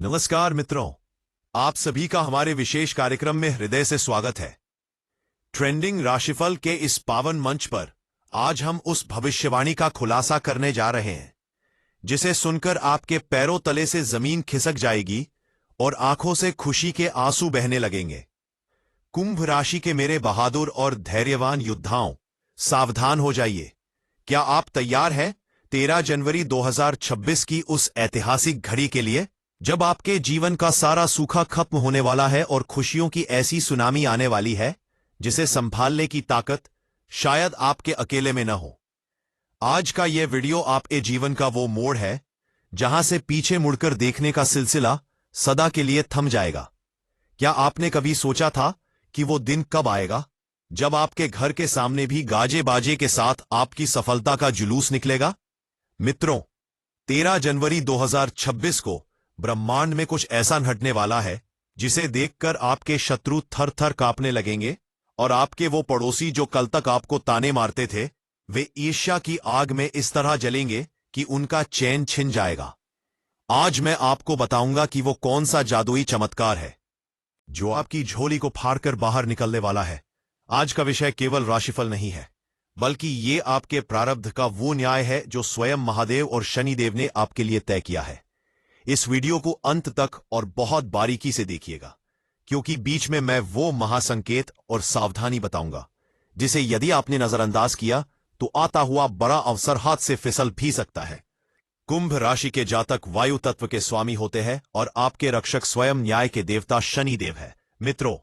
नमस्कार मित्रों, आप सभी का हमारे विशेष कार्यक्रम में हृदय से स्वागत है। ट्रेंडिंग राशिफल के इस पावन मंच पर आज हम उस भविष्यवाणी का खुलासा करने जा रहे हैं जिसे सुनकर आपके पैरों तले से जमीन खिसक जाएगी और आंखों से खुशी के आंसू बहने लगेंगे। कुंभ राशि के मेरे बहादुर और धैर्यवान योद्धाओं, सावधान हो जाइए। क्या आप तैयार हैं 13 जनवरी 2026 की उस ऐतिहासिक घड़ी के लिए, जब आपके जीवन का सारा सूखा खत्म होने वाला है और खुशियों की ऐसी सुनामी आने वाली है जिसे संभालने की ताकत शायद आपके अकेले में न हो। आज का यह वीडियो आपके जीवन का वो मोड़ है जहां से पीछे मुड़कर देखने का सिलसिला सदा के लिए थम जाएगा। क्या आपने कभी सोचा था कि वो दिन कब आएगा जब आपके घर के सामने भी गाजे बाजे के साथ आपकी सफलता का जुलूस निकलेगा? मित्रों, 13 जनवरी 2026 को ब्रह्मांड में कुछ ऐसा घटने वाला है जिसे देखकर आपके शत्रु थर थर कांपने लगेंगे और आपके वो पड़ोसी जो कल तक आपको ताने मारते थे, वे ईर्ष्या की आग में इस तरह जलेंगे कि उनका चैन छिन जाएगा। आज मैं आपको बताऊंगा कि वो कौन सा जादुई चमत्कार है जो आपकी झोली को फाड़कर बाहर निकलने वाला है। आज का विषय केवल राशिफल नहीं है, बल्कि ये आपके प्रारब्ध का वो न्याय है जो स्वयं महादेव और शनिदेव ने आपके लिए तय किया है। इस वीडियो को अंत तक और बहुत बारीकी से देखिएगा, क्योंकि बीच में मैं वो महासंकेत और सावधानी बताऊंगा जिसे यदि आपने नजरअंदाज किया तो आता हुआ बड़ा अवसर हाथ से फिसल भी सकता है। कुंभ राशि के जातक वायु तत्व के स्वामी होते हैं और आपके रक्षक स्वयं न्याय के देवता शनिदेव है। मित्रों,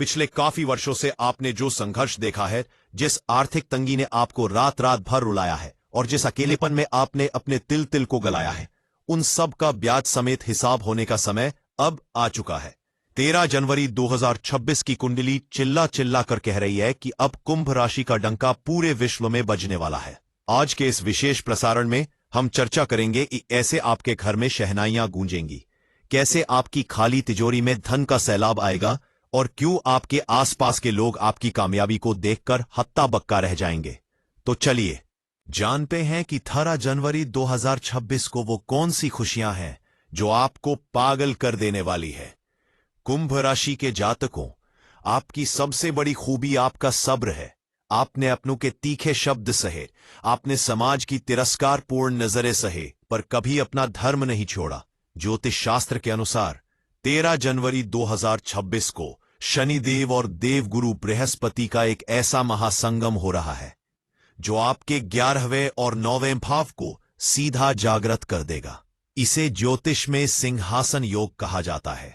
पिछले काफी वर्षों से आपने जो संघर्ष देखा है, जिस आर्थिक तंगी ने आपको रात रात भर रुलाया है और जिस अकेलेपन में आपने अपने तिल तिल को गलाया है, उन सब का ब्याज समेत हिसाब होने का समय अब आ चुका है। 13 जनवरी 2026 की कुंडली चिल्ला चिल्ला कर कह रही है कि अब कुंभ राशि का डंका पूरे विश्व में बजने वाला है। आज के इस विशेष प्रसारण में हम चर्चा करेंगे कि ऐसे आपके घर में शहनाइयां गूंजेंगी, कैसे आपकी खाली तिजोरी में धन का सैलाब आएगा और क्यों आपके आसपास के लोग आपकी कामयाबी को देखकर हत्ता बक्का रह जाएंगे। तो चलिए जानते हैं कि 18 जनवरी 2026 को वो कौन सी खुशियां हैं जो आपको पागल कर देने वाली है। कुंभ राशि के जातकों, आपकी सबसे बड़ी खूबी आपका सब्र है। आपने अपनों के तीखे शब्द सहे, आपने समाज की तिरस्कारपूर्ण नजरें सहे, पर कभी अपना धर्म नहीं छोड़ा। ज्योतिष शास्त्र के अनुसार 13 जनवरी 2026 को शनिदेव और देवगुरु बृहस्पति का एक ऐसा महासंगम हो रहा है जो आपके 11वें और 9वें भाव को सीधा जागृत कर देगा। इसे ज्योतिष में सिंहासन योग कहा जाता है।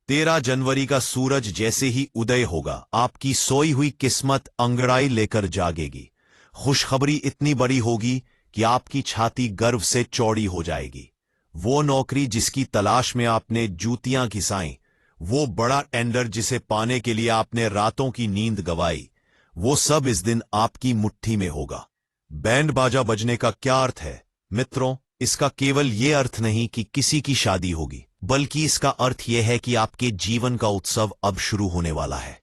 13 जनवरी का सूरज जैसे ही उदय होगा, आपकी सोई हुई किस्मत अंगड़ाई लेकर जागेगी। खुशखबरी इतनी बड़ी होगी कि आपकी छाती गर्व से चौड़ी हो जाएगी। वो नौकरी जिसकी तलाश में आपने जूतियां घिसाई, वो बड़ा टेंडर जिसे पाने के लिए आपने रातों की नींद गंवाई, वो सब इस दिन आपकी मुट्ठी में होगा। बैंड बाजा बजने का क्या अर्थ है मित्रों? इसका केवल ये अर्थ नहीं कि किसी की शादी होगी, बल्कि इसका अर्थ यह है कि आपके जीवन का उत्सव अब शुरू होने वाला है।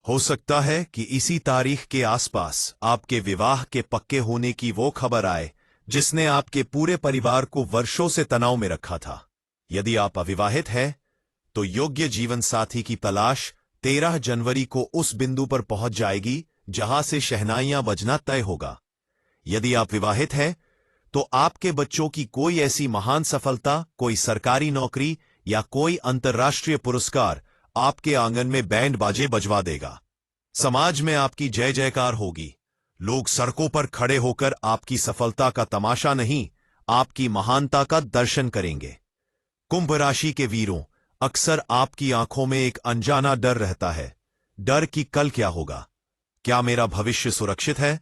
हो सकता है कि इसी तारीख के आसपास आपके विवाह के पक्के होने की वो खबर आए जिसने आपके पूरे परिवार को वर्षों से तनाव में रखा था। यदि आप अविवाहित हैं तो योग्य जीवन साथी की तलाश 13 जनवरी को उस बिंदु पर पहुंच जाएगी जहां से शहनाइयां बजना तय होगा। यदि आप विवाहित हैं तो आपके बच्चों की कोई ऐसी महान सफलता, कोई सरकारी नौकरी या कोई अंतर्राष्ट्रीय पुरस्कार आपके आंगन में बैंड बाजे बजवा देगा। समाज में आपकी जय जयकार होगी। लोग सड़कों पर खड़े होकर आपकी सफलता का तमाशा नहीं, आपकी महानता का दर्शन करेंगे। कुंभ राशि के वीरों, अक्सर आपकी आंखों में एक अनजाना डर रहता है। डर कि कल क्या होगा, क्या मेरा भविष्य सुरक्षित है?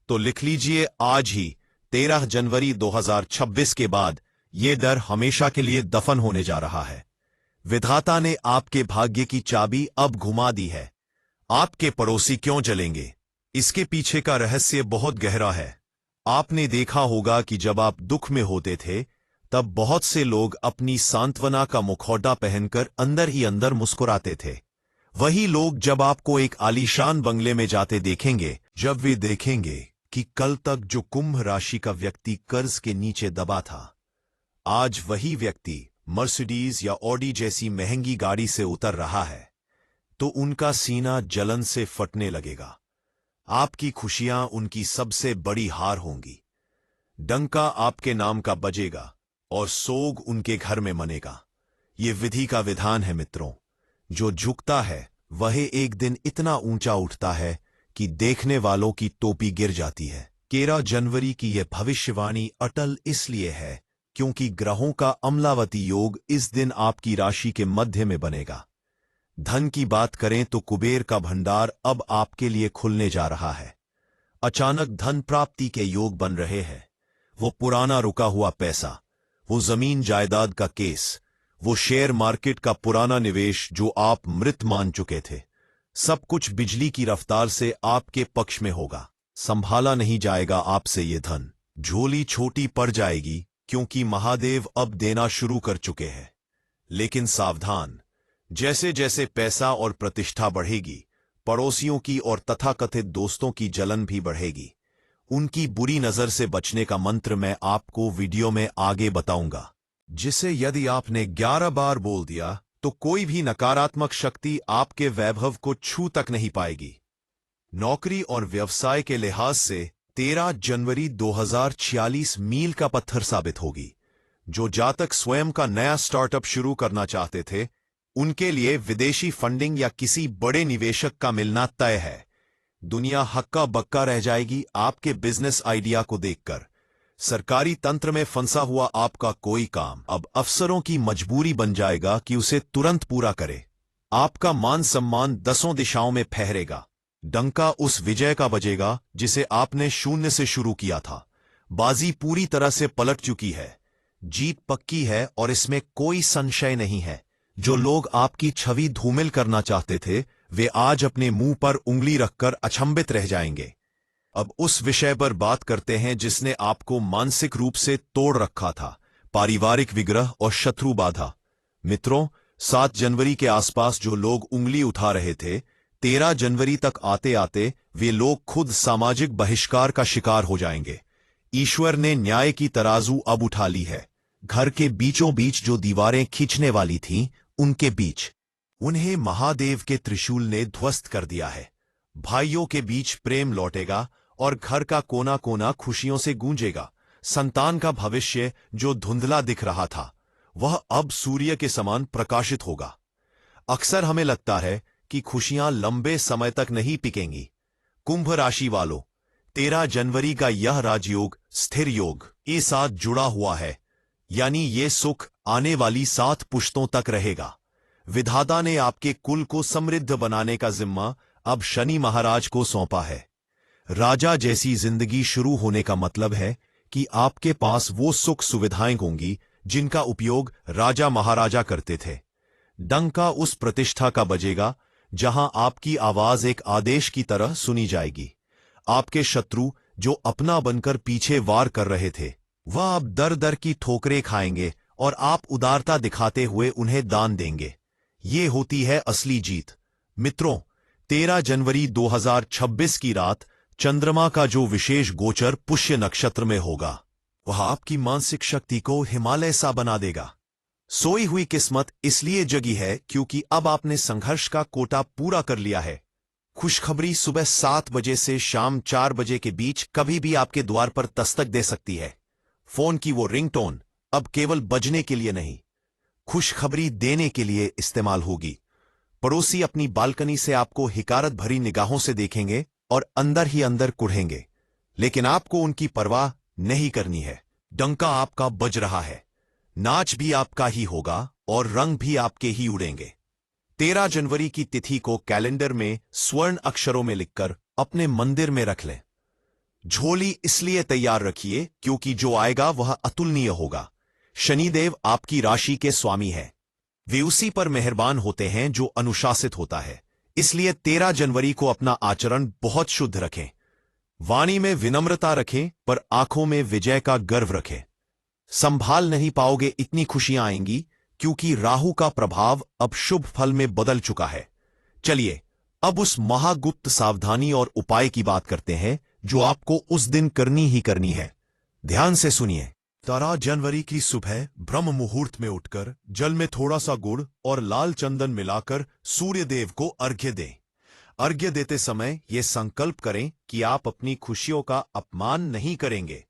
तो लिख लीजिए, आज ही 13 जनवरी 2026 के बाद यह डर हमेशा के लिए दफन होने जा रहा है। विधाता ने आपके भाग्य की चाबी अब घुमा दी है। आपके पड़ोसी क्यों जलेंगे? इसके पीछे का रहस्य बहुत गहरा है। आपने देखा होगा कि जब आप दुख में होते थे तब बहुत से लोग अपनी सांत्वना का मुखौटा पहनकर अंदर ही अंदर मुस्कुराते थे। वही लोग जब आपको एक आलीशान बंगले में जाते देखेंगे, जब वे देखेंगे कि कल तक जो कुंभ राशि का व्यक्ति कर्ज के नीचे दबा था, आज वही व्यक्ति मर्सिडीज या ऑडी जैसी महंगी गाड़ी से उतर रहा है तो उनका सीना जलन से फटने लगेगा। आपकी खुशियां उनकी सबसे बड़ी हार होंगी। डंका आपके नाम का बजेगा और सोग उनके घर में मनेगा। ये विधि का विधान है मित्रों। जो झुकता है वह एक दिन इतना ऊंचा उठता है कि देखने वालों की टोपी गिर जाती है। 13 जनवरी की यह भविष्यवाणी अटल इसलिए है क्योंकि ग्रहों का अमलावती योग इस दिन आपकी राशि के मध्य में बनेगा। धन की बात करें तो कुबेर का भंडार अब आपके लिए खुलने जा रहा है। अचानक धन प्राप्ति के योग बन रहे हैं। वो पुराना रुका हुआ पैसा, वो जमीन जायदाद का केस, वो शेयर मार्केट का पुराना निवेश जो आप मृत मान चुके थे, सब कुछ बिजली की रफ्तार से आपके पक्ष में होगा। संभाला नहीं जाएगा आपसे ये धन। झोली छोटी पड़ जाएगी क्योंकि महादेव अब देना शुरू कर चुके हैं। लेकिन सावधान, जैसे जैसे पैसा और प्रतिष्ठा बढ़ेगी, पड़ोसियों की और तथाकथित दोस्तों की जलन भी बढ़ेगी। उनकी बुरी नजर से बचने का मंत्र मैं आपको वीडियो में आगे बताऊंगा, जिसे यदि आपने 11 बार बोल दिया तो कोई भी नकारात्मक शक्ति आपके वैभव को छू तक नहीं पाएगी। नौकरी और व्यवसाय के लिहाज से 13 जनवरी 2046 मील का पत्थर साबित होगी। जो जातक स्वयं का नया स्टार्टअप शुरू करना चाहते थे, उनके लिए विदेशी फंडिंग या किसी बड़े निवेशक का मिलना तय है। दुनिया हक्का बक्का रह जाएगी आपके बिजनेस आइडिया को देखकर। सरकारी तंत्र में फंसा हुआ आपका कोई काम अब अफसरों की मजबूरी बन जाएगा कि उसे तुरंत पूरा करे। आपका मान सम्मान 10 दिशाओं में फहरेगा। डंका उस विजय का बजेगा जिसे आपने शून्य से शुरू किया था। बाजी पूरी तरह से पलट चुकी है। जीत पक्की है और इसमें कोई संशय नहीं है। जो लोग आपकी छवि धूमिल करना चाहते थे, वे आज अपने मुंह पर उंगली रखकर अचंभित रह जाएंगे। अब उस विषय पर बात करते हैं जिसने आपको मानसिक रूप से तोड़ रखा था, पारिवारिक विग्रह और शत्रु बाधा। मित्रों, 7 जनवरी के आसपास जो लोग उंगली उठा रहे थे, 13 जनवरी तक आते आते वे लोग खुद सामाजिक बहिष्कार का शिकार हो जाएंगे। ईश्वर ने न्याय की तराजू अब उठा ली है। घर के बीचों बीच जो दीवारें खींचने वाली थीं, उनके बीच उन्हें महादेव के त्रिशूल ने ध्वस्त कर दिया है। भाइयों के बीच प्रेम लौटेगा और घर का कोना कोना खुशियों से गूंजेगा। संतान का भविष्य जो धुंधला दिख रहा था, वह अब सूर्य के समान प्रकाशित होगा। अक्सर हमें लगता है कि खुशियां लंबे समय तक नहीं टिकेंगी। कुंभ राशि वालों, 13 जनवरी का यह राजयोग स्थिर योग के साथ जुड़ा हुआ है, यानी ये सुख आने वाली 7 पुश्तों तक रहेगा। विधाता ने आपके कुल को समृद्ध बनाने का जिम्मा अब शनि महाराज को सौंपा है। राजा जैसी जिंदगी शुरू होने का मतलब है कि आपके पास वो सुख सुविधाएं होंगी जिनका उपयोग राजा महाराजा करते थे। डंका उस प्रतिष्ठा का बजेगा जहां आपकी आवाज एक आदेश की तरह सुनी जाएगी। आपके शत्रु जो अपना बनकर पीछे वार कर रहे थे, वह अब दर दर की ठोकरें खाएंगे और आप उदारता दिखाते हुए उन्हें दान देंगे। ये होती है असली जीत। मित्रों, 13 जनवरी 2026 की रात चंद्रमा का जो विशेष गोचर पुष्य नक्षत्र में होगा, वह आपकी मानसिक शक्ति को हिमालय सा बना देगा। सोई हुई किस्मत इसलिए जगी है क्योंकि अब आपने संघर्ष का कोटा पूरा कर लिया है। खुशखबरी सुबह 7 बजे से शाम 4 बजे के बीच कभी भी आपके द्वार पर दस्तक दे सकती है। फोन की वो रिंगटोन अब केवल बजने के लिए नहीं, खुशखबरी देने के लिए इस्तेमाल होगी। पड़ोसी अपनी बालकनी से आपको हिकारत भरी निगाहों से देखेंगे और अंदर ही अंदर कुढ़ेंगे, लेकिन आपको उनकी परवाह नहीं करनी है। डंका आपका बज रहा है। नाच भी आपका ही होगा और रंग भी आपके ही उड़ेंगे। 13 जनवरी की तिथि को कैलेंडर में स्वर्ण अक्षरों में लिखकर अपने मंदिर में रख लें। झोली इसलिए तैयार रखिए क्योंकि जो आएगा वह अतुलनीय होगा। शनिदेव आपकी राशि के स्वामी है। वे उसी पर मेहरबान होते हैं जो अनुशासित होता है। इसलिए 13 जनवरी को अपना आचरण बहुत शुद्ध रखें। वाणी में विनम्रता रखें पर आंखों में विजय का गर्व रखें। संभाल नहीं पाओगे इतनी खुशियां आएंगी क्योंकि राहु का प्रभाव अब शुभ फल में बदल चुका है। चलिए अब उस महागुप्त सावधानी और उपाय की बात करते हैं जो आपको उस दिन करनी ही करनी है। ध्यान से सुनिए। 13 जनवरी की सुबह ब्रह्म मुहूर्त में उठकर जल में थोड़ा सा गुड़ और लाल चंदन मिलाकर सूर्य देव को अर्घ्य दें। अर्घ्य देते समय ये संकल्प करें कि आप अपनी खुशियों का अपमान नहीं करेंगे।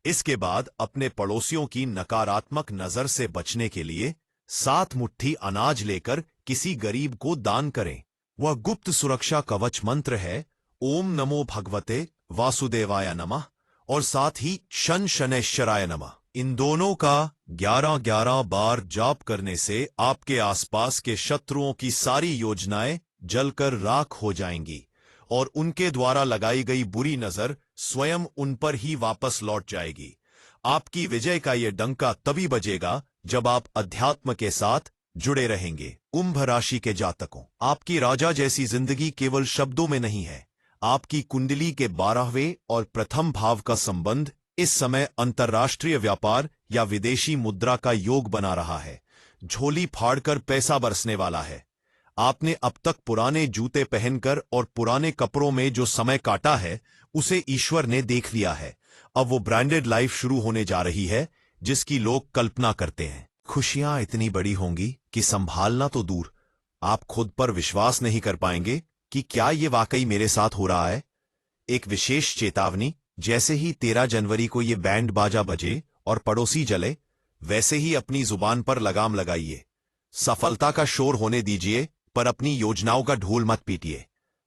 इसके बाद अपने पड़ोसियों की नकारात्मक नजर से बचने के लिए 7 मुट्ठी अनाज लेकर किसी गरीब को दान करें। वह गुप्त सुरक्षा कवच मंत्र है ओम नमो भगवते वासुदेवाय नमः और साथ ही शन शनैश्चराय नमः। इन दोनों का 11-11 बार जाप करने से आपके आसपास के शत्रुओं की सारी योजनाएं जलकर राख हो जाएंगी और उनके द्वारा लगाई गई बुरी नजर स्वयं उन पर ही वापस लौट जाएगी। आपकी विजय का ये डंका तभी बजेगा जब आप अध्यात्म के साथ जुड़े रहेंगे। कुंभ राशि के जातकों, आपकी राजा जैसी जिंदगी केवल शब्दों में नहीं है। आपकी कुंडली के 12वें और प्रथम भाव का संबंध इस समय अंतर्राष्ट्रीय व्यापार या विदेशी मुद्रा का योग बना रहा है। झोली फाड़कर पैसा बरसने वाला है। आपने अब तक पुराने जूते पहनकर और पुराने कपड़ों में जो समय काटा है उसे ईश्वर ने देख लिया है। अब वो ब्रांडेड लाइफ शुरू होने जा रही है जिसकी लोग कल्पना करते हैं। खुशियां इतनी बड़ी होंगी कि संभालना तो दूर, आप खुद पर विश्वास नहीं कर पाएंगे कि क्या ये वाकई मेरे साथ हो रहा है। एक विशेष चेतावनी, जैसे ही 13 जनवरी को ये बैंड बाजा बजे और पड़ोसी जले, वैसे ही अपनी जुबान पर लगाम लगाइए। सफलता का शोर होने दीजिए पर अपनी योजनाओं का ढोल मत पीटिए।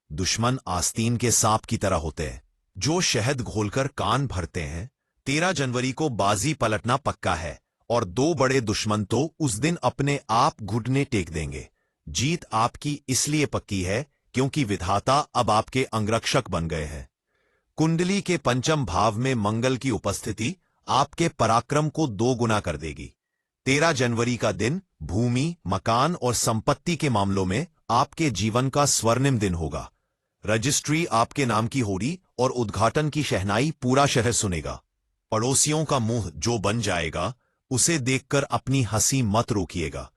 दुश्मन आस्तीन के सांप की तरह होते हैं जो शहद घोलकर कान भरते हैं। 13 जनवरी को बाजी पलटना पक्का है और 2 बड़े दुश्मन तो उस दिन अपने आप घुटने टेक देंगे। जीत आपकी इसलिए पक्की है क्योंकि विधाता अब आपके अंगरक्षक बन गए हैं। कुंडली के पंचम भाव में मंगल की उपस्थिति आपके पराक्रम को 2 गुना कर देगी। 13 जनवरी का दिन भूमि, मकान और संपत्ति के मामलों में आपके जीवन का स्वर्णिम दिन होगा। रजिस्ट्री आपके नाम की होगी और उद्घाटन की शहनाई पूरा शहर सुनेगा। पड़ोसियों का मुंह जो बन जाएगा उसे देखकर अपनी हंसी मत रोकिएगा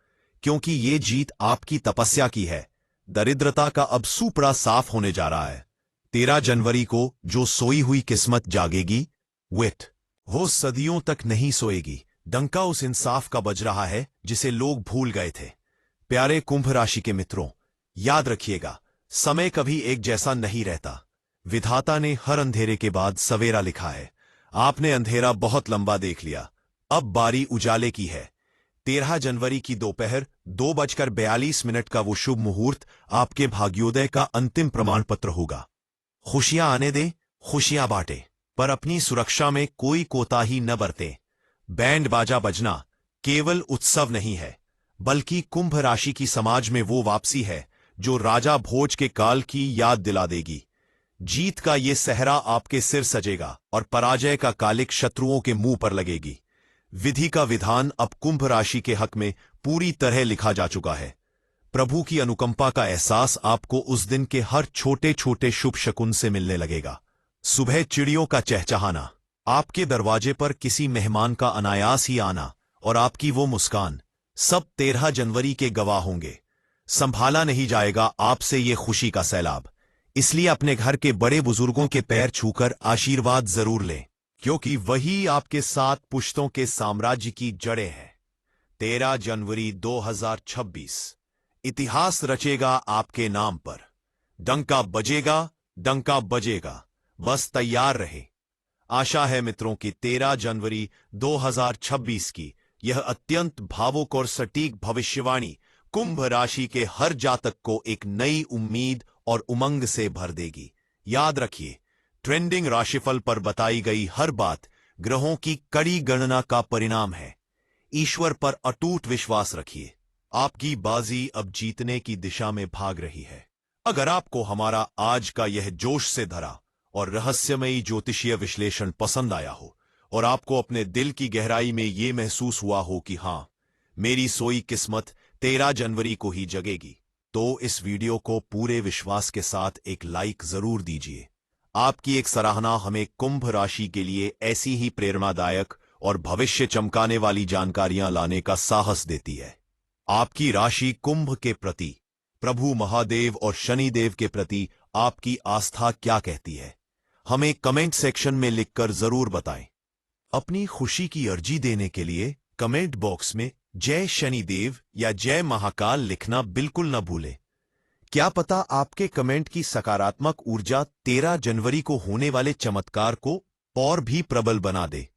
क्योंकि ये जीत आपकी तपस्या की है। दरिद्रता का अब सुपड़ा साफ होने जा रहा है। 13 जनवरी को जो सोई हुई किस्मत जागेगी वो सदियों तक नहीं सोएगी। डंका उस इंसाफ का बज रहा है जिसे लोग भूल गए थे। प्यारे कुंभ राशि के मित्रों, याद रखिएगा, समय कभी एक जैसा नहीं रहता। विधाता ने हर अंधेरे के बाद सवेरा लिखा है। आपने अंधेरा बहुत लंबा देख लिया, अब बारी उजाले की है। 13 जनवरी की दोपहर 2:42 का वो शुभ मुहूर्त आपके भाग्योदय का अंतिम प्रमाण पत्र होगा। खुशियां आने दें, खुशियां बांटे, पर अपनी सुरक्षा में कोई कोताही न बरतें। बैंड बाजा बजना केवल उत्सव नहीं है बल्कि कुंभ राशि की समाज में वो वापसी है जो राजा भोज के काल की याद दिला देगी। जीत का ये सहरा आपके सिर सजेगा और पराजय का कालिक शत्रुओं के मुंह पर लगेगी। विधि का विधान अब कुंभ राशि के हक में पूरी तरह लिखा जा चुका है। प्रभु की अनुकंपा का एहसास आपको उस दिन के हर छोटे छोटे शुभ शकुन से मिलने लगेगा। सुबह चिड़ियों का चहचहाना, आपके दरवाजे पर किसी मेहमान का अनायास ही आना और आपकी वो मुस्कान, सब 13 जनवरी के गवाह होंगे। संभाला नहीं जाएगा आपसे ये खुशी का सैलाब, इसलिए अपने घर के बड़े बुजुर्गों के पैर छूकर आशीर्वाद जरूर लें क्योंकि वही आपके 7 पुश्तों के साम्राज्य की जड़ें हैं। 13 जनवरी 2026 इतिहास रचेगा आपके नाम पर। डंका बजेगा, डंका बजेगा, बस तैयार रहे। आशा है मित्रों कि 13 जनवरी 2026 की यह अत्यंत भावुक और सटीक भविष्यवाणी कुंभ राशि के हर जातक को एक नई उम्मीद और उमंग से भर देगी। याद रखिए, ट्रेंडिंग राशिफल पर बताई गई हर बात ग्रहों की कड़ी गणना का परिणाम है। ईश्वर पर अटूट विश्वास रखिए, आपकी बाजी अब जीतने की दिशा में भाग रही है। अगर आपको हमारा आज का यह जोश से धरा और रहस्यमयी ज्योतिषीय विश्लेषण पसंद आया हो और आपको अपने दिल की गहराई में यह महसूस हुआ हो कि हां, मेरी सोई किस्मत 13 जनवरी को ही जगेगी, तो इस वीडियो को पूरे विश्वास के साथ एक लाइक जरूर दीजिए। आपकी एक सराहना हमें कुंभ राशि के लिए ऐसी ही प्रेरणादायक और भविष्य चमकाने वाली जानकारियां लाने का साहस देती है। आपकी राशि कुंभ के प्रति, प्रभु महादेव और शनिदेव के प्रति आपकी आस्था क्या कहती है, हमें कमेंट सेक्शन में लिखकर जरूर बताएं। अपनी खुशी की अर्जी देने के लिए कमेंट बॉक्स में जय शनिदेव या जय महाकाल लिखना बिल्कुल न भूलें। क्या पता आपके कमेंट की सकारात्मक ऊर्जा 13 जनवरी को होने वाले चमत्कार को और भी प्रबल बना दे।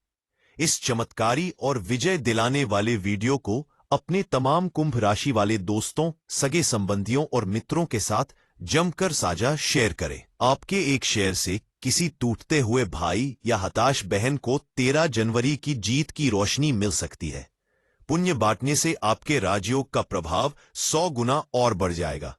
इस चमत्कारी और विजय दिलाने वाले वीडियो को अपने तमाम कुंभ राशि वाले दोस्तों, सगे संबंधियों और मित्रों के साथ जमकर साझा शेयर करें। आपके एक शेयर से किसी टूटते हुए भाई या हताश बहन को 13 जनवरी की जीत की रोशनी मिल सकती है। पुण्य बांटने से आपके राजयोग का प्रभाव 100 गुना और बढ़ जाएगा,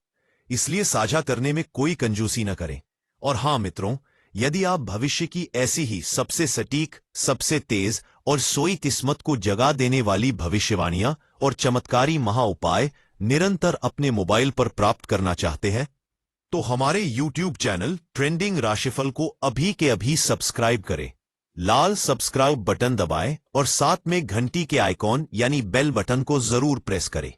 इसलिए साझा करने में कोई कंजूसी न करें। और हां मित्रों, यदि आप भविष्य की ऐसी ही सबसे सटीक, सबसे तेज और सोई किस्मत को जगा देने वाली भविष्यवाणियां और चमत्कारी महा उपाय निरंतर अपने मोबाइल पर प्राप्त करना चाहते हैं, तो हमारे YouTube चैनल ट्रेंडिंग राशिफल को अभी के अभी सब्सक्राइब करें। लाल सब्सक्राइब बटन दबाएं और साथ में घंटी के आइकॉन यानी बेल बटन को जरूर प्रेस करें,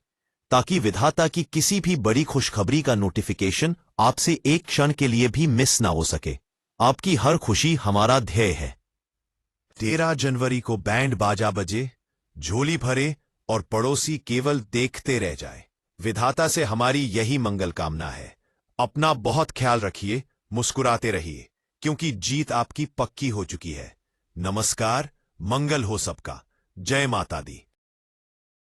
ताकि विधाता की किसी भी बड़ी खुशखबरी का नोटिफिकेशन आपसे एक क्षण के लिए भी मिस ना हो सके। आपकी हर खुशी हमारा ध्येय है। 13 जनवरी को बैंड बाजा बजे, झोली भरे और पड़ोसी केवल देखते रह जाए। विधाता से हमारी यही मंगल कामना है। अपना बहुत ख्याल रखिए, मुस्कुराते रहिए, क्योंकि जीत आपकी पक्की हो चुकी है। नमस्कार, मंगल हो सबका। जय माता दी।